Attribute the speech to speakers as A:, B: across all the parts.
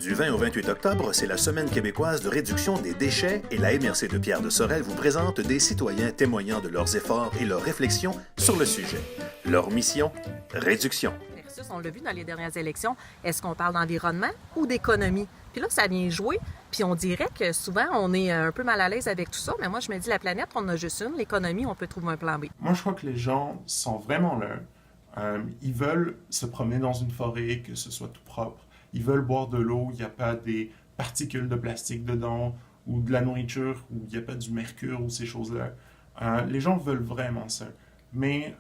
A: Du 20 au 28 octobre, c'est la Semaine québécoise de réduction des déchets et la MRC de Pierre de Sorel vous présente des citoyens témoignant de leurs efforts et leurs réflexions sur le sujet. Leur mission, réduction.
B: Versus, on l'a vu dans les dernières élections, est-ce qu'on parle d'environnement ou d'économie? Puis là, ça vient jouer, puis on dirait que souvent, on est un peu mal à l'aise avec tout ça, mais moi, je me dis, la planète, on en a juste une, l'économie, on peut trouver un plan B.
C: Moi, je crois que les gens sont vraiment là. Ils veulent se promener dans une forêt, que ce soit tout propre. Ils veulent boire de l'eau, il n'y a pas des particules de plastique dedans, ou de la nourriture, où il n'y a pas du mercure, ou ces choses-là. Les gens veulent vraiment ça. Mais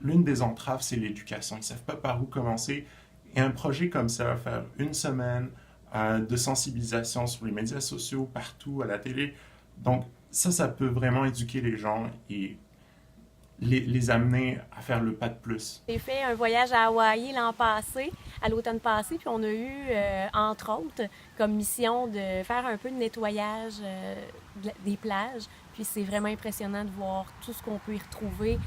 C: l'une des entraves, c'est l'éducation. Ils ne savent pas par où commencer. Et un projet comme ça, faire une semaine de sensibilisation sur les médias sociaux, partout, à la télé, donc ça peut vraiment éduquer les gens et les amener à faire le pas de plus.
D: J'ai fait un voyage à Hawaï l'an passé, à l'automne passé, puis on a eu, entre autres, comme mission de faire un peu de nettoyage des plages. Puis c'est vraiment impressionnant de voir tout ce qu'on peut y retrouver.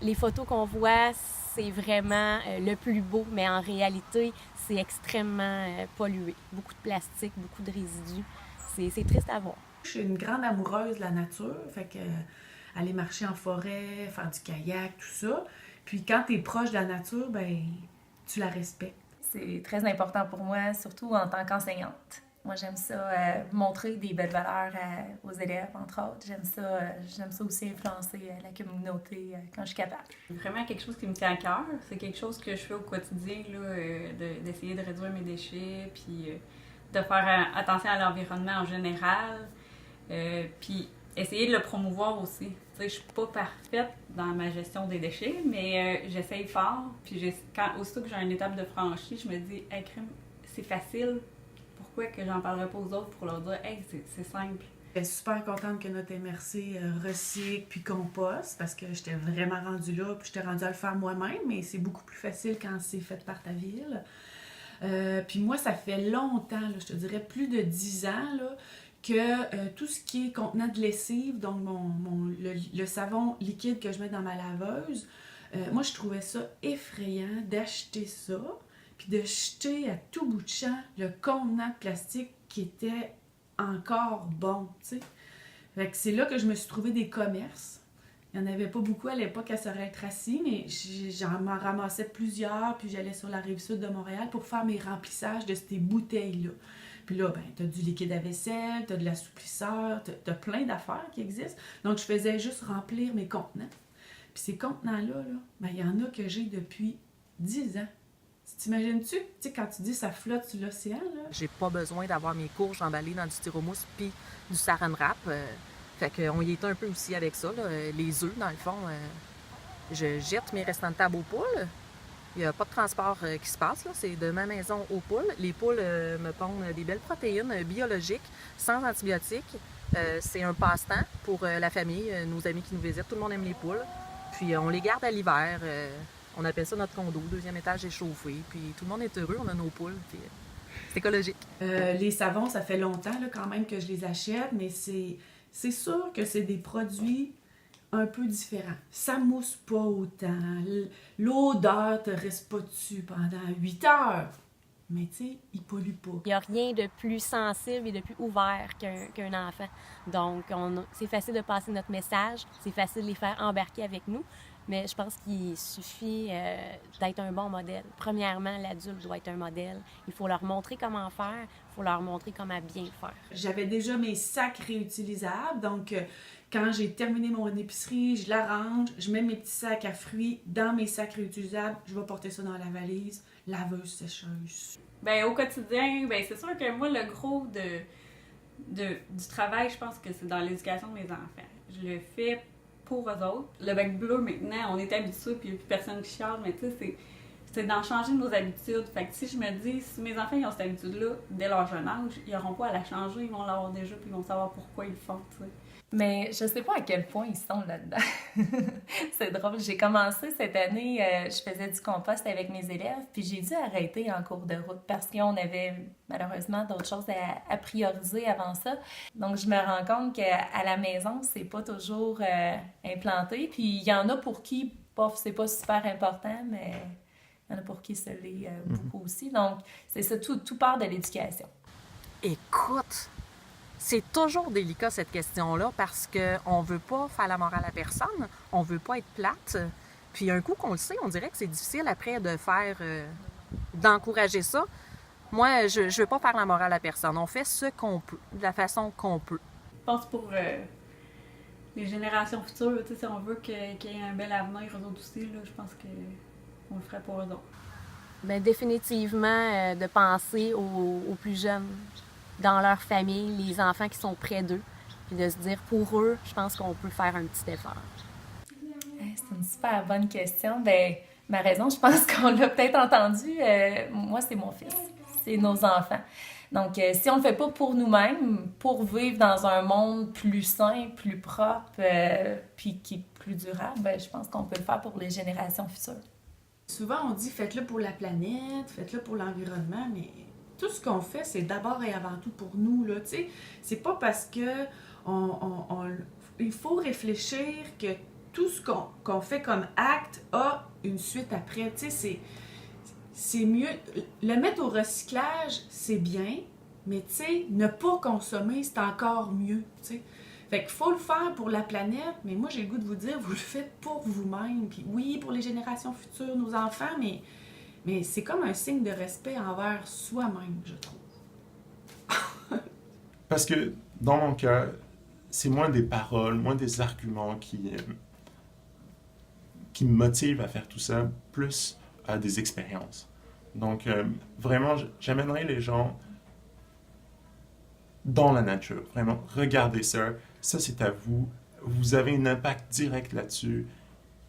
D: Les photos qu'on voit, c'est vraiment le plus beau, mais en réalité, c'est extrêmement pollué. Beaucoup de plastique, beaucoup de résidus. C'est triste à voir.
E: Je suis une grande amoureuse de la nature, fait que aller marcher en forêt, faire du kayak, tout ça. Puis quand tu es proche de la nature, ben tu la respectes.
F: C'est très important pour moi, surtout en tant qu'enseignante. Moi, j'aime ça, montrer des belles valeurs aux élèves, entre autres. J'aime ça aussi influencer la communauté quand je suis capable.
G: C'est vraiment quelque chose qui me tient à cœur. C'est quelque chose que je fais au quotidien, là, d'essayer de réduire mes déchets, puis de faire attention à l'environnement en général, puis essayer de le promouvoir aussi. Tu sais, je suis pas parfaite dans ma gestion des déchets, mais j'essaye fort. Puis aussitôt que j'ai une étape de franchie, je me dis, hey, crème, c'est facile. Pourquoi que j'en parlerai pas aux autres pour leur dire, hey, c'est simple.
E: Je suis super contente que notre MRC recycle puis composte parce que j'étais vraiment rendue là, puis j'étais rendue à le faire moi-même, mais c'est beaucoup plus facile quand c'est fait par ta ville. Puis moi, ça fait longtemps, là, je te dirais plus de 10 ans, là, que tout ce qui est contenant de lessive, donc le savon liquide que je mets dans ma laveuse, moi, je trouvais ça effrayant d'acheter ça, puis de jeter à tout bout de champ le contenant de plastique qui était encore bon, tu sais. Fait que c'est là que je me suis trouvé des commerces. Il n'y en avait pas beaucoup à l'époque à Sorel-Tracy, mais j'en ramassais plusieurs, puis j'allais sur la rive sud de Montréal pour faire mes remplissages de ces bouteilles-là. Puis là, ben, t'as du liquide à vaisselle, t'as de l'assouplisseur, t'as plein d'affaires qui existent. Donc, je faisais juste remplir mes contenants. Puis ces contenants-là, là, ben, il y en a que j'ai depuis 10 ans. T'imagines-tu? Tu sais, quand tu dis ça flotte sur l'océan, là.
B: J'ai pas besoin d'avoir mes courges emballées dans du styromousse puis du saran wrap. Fait qu'on y est un peu aussi avec ça, là. Les œufs, dans le fond, je jette mes restants de table aux poules. Il n'y a pas de transport qui se passe, là. C'est de ma maison aux poules. Les poules me pondent des belles protéines biologiques, sans antibiotiques. C'est un passe-temps pour la famille, nos amis qui nous visitent. Tout le monde aime les poules. Puis on les garde à l'hiver. On appelle ça notre condo. 2e étage est chauffé. Puis tout le monde est heureux. On a nos poules. Puis c'est écologique.
E: Les savons, ça fait longtemps là, quand même que je les achète, mais c'est sûr que c'est des produits un peu différents. Ça mousse pas autant. L'odeur te reste pas dessus pendant 8 heures. Mais tu sais, il pollue pas.
D: Il n'y a rien de plus sensible et de plus ouvert qu'un enfant. Donc, c'est facile de passer notre message. C'est facile de les faire embarquer avec nous. Mais je pense qu'il suffit d'être un bon modèle. Premièrement, l'adulte doit être un modèle. Il faut leur montrer comment faire, il faut leur montrer comment bien faire.
E: J'avais déjà mes sacs réutilisables, donc quand j'ai terminé mon épicerie, je la range, je mets mes petits sacs à fruits dans mes sacs réutilisables, je vais porter ça dans la valise, laveuse, sécheuse.
G: Bien, au quotidien, bien, c'est sûr que moi, le gros du travail, je pense que c'est dans l'éducation de mes enfants. Je le fais pour eux autres. Le bec bleu, maintenant, on est habitué, puis il n'y a plus personne qui chiale, mais tu sais, c'est d'en changer nos habitudes. Fait que si je me dis, si mes enfants ils ont cette habitude-là dès leur jeune âge, ils n'auront pas à la changer, ils vont l'avoir déjà, puis ils vont savoir pourquoi ils le font, tu sais.
F: Mais je sais pas à quel point ils sont là-dedans. C'est drôle. J'ai commencé cette année, je faisais du compost avec mes élèves, puis j'ai dû arrêter en cours de route parce qu'on avait malheureusement d'autres choses à prioriser avant ça. Donc, je me rends compte qu'à la maison, c'est pas toujours implanté. Puis, il y en a pour qui, bof, c'est pas super important, mais Il y en a pour qui ça l'est beaucoup aussi. Donc, c'est ça, tout part de l'éducation.
B: Écoute, c'est toujours délicat cette question-là parce qu'on ne veut pas faire la morale à personne, on ne veut pas être plate. Puis un coup qu'on le sait, on dirait que c'est difficile après de faire, d'encourager ça. Moi, je ne veux pas faire la morale à personne. On fait ce qu'on peut, de la façon qu'on peut.
G: Je pense pour les générations futures, si on veut qu'il y ait un bel avenir, eux autres aussi, là, je pense qu'on le ferait pour eux autres.
D: Bien, définitivement, de penser aux plus jeunes dans leur famille, les enfants qui sont près d'eux, puis de se dire, pour eux, je pense qu'on peut faire un petit effort.
F: C'est une super bonne question. Ben, ma raison, je pense qu'on l'a peut-être entendu. Moi, c'est mon fils. C'est nos enfants. Donc, si on ne le fait pas pour nous-mêmes, pour vivre dans un monde plus sain, plus propre, puis qui est plus durable, ben, je pense qu'on peut le faire pour les générations futures.
E: Souvent, on dit faites-le pour la planète, faites-le pour l'environnement, mais tout ce qu'on fait, c'est d'abord et avant tout pour nous. Là, tu sais. C'est pas parce que il faut réfléchir que tout ce qu'on fait comme acte a une suite après. Tu sais, c'est mieux. Le mettre au recyclage, c'est bien, mais tu sais, ne pas consommer, c'est encore mieux. Tu sais. Fait qu'il faut le faire pour la planète, mais moi, j'ai le goût de vous dire, vous le faites pour vous-même. Puis oui, pour les générations futures, nos enfants, mais c'est comme un signe de respect envers soi-même, je trouve.
C: Parce que, dans mon cas, c'est moins des paroles, moins des arguments qui me motivent à faire tout ça, plus des expériences. Donc, vraiment, j'amènerai les gens dans la nature. Vraiment, regardez ça. Ça, c'est à vous. Vous avez un impact direct là-dessus.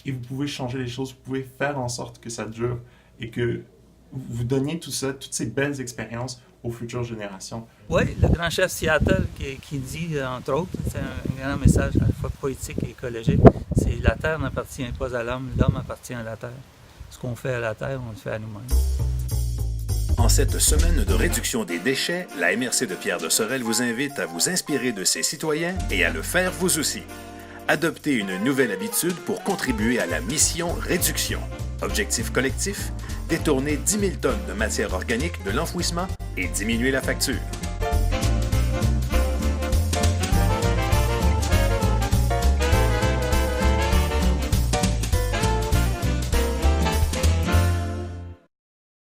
C: Et vous pouvez changer les choses. Vous pouvez faire en sorte que ça dure et que vous donniez tout ça, toutes ces belles expériences aux futures générations.
H: Oui, le grand chef Seattle qui dit, entre autres, c'est un grand message à la fois poétique et écologique, c'est « La terre n'appartient pas à l'homme, l'homme appartient à la terre ». Ce qu'on fait à la terre, on le fait à nous-mêmes.
A: En cette semaine de réduction des déchets, la MRC de Pierre de Sorel vous invite à vous inspirer de ses citoyens et à le faire vous aussi. Adoptez une nouvelle habitude pour contribuer à la mission réduction. Objectif collectif, détourner 10 000 tonnes de matière organique de l'enfouissement et diminuer la facture.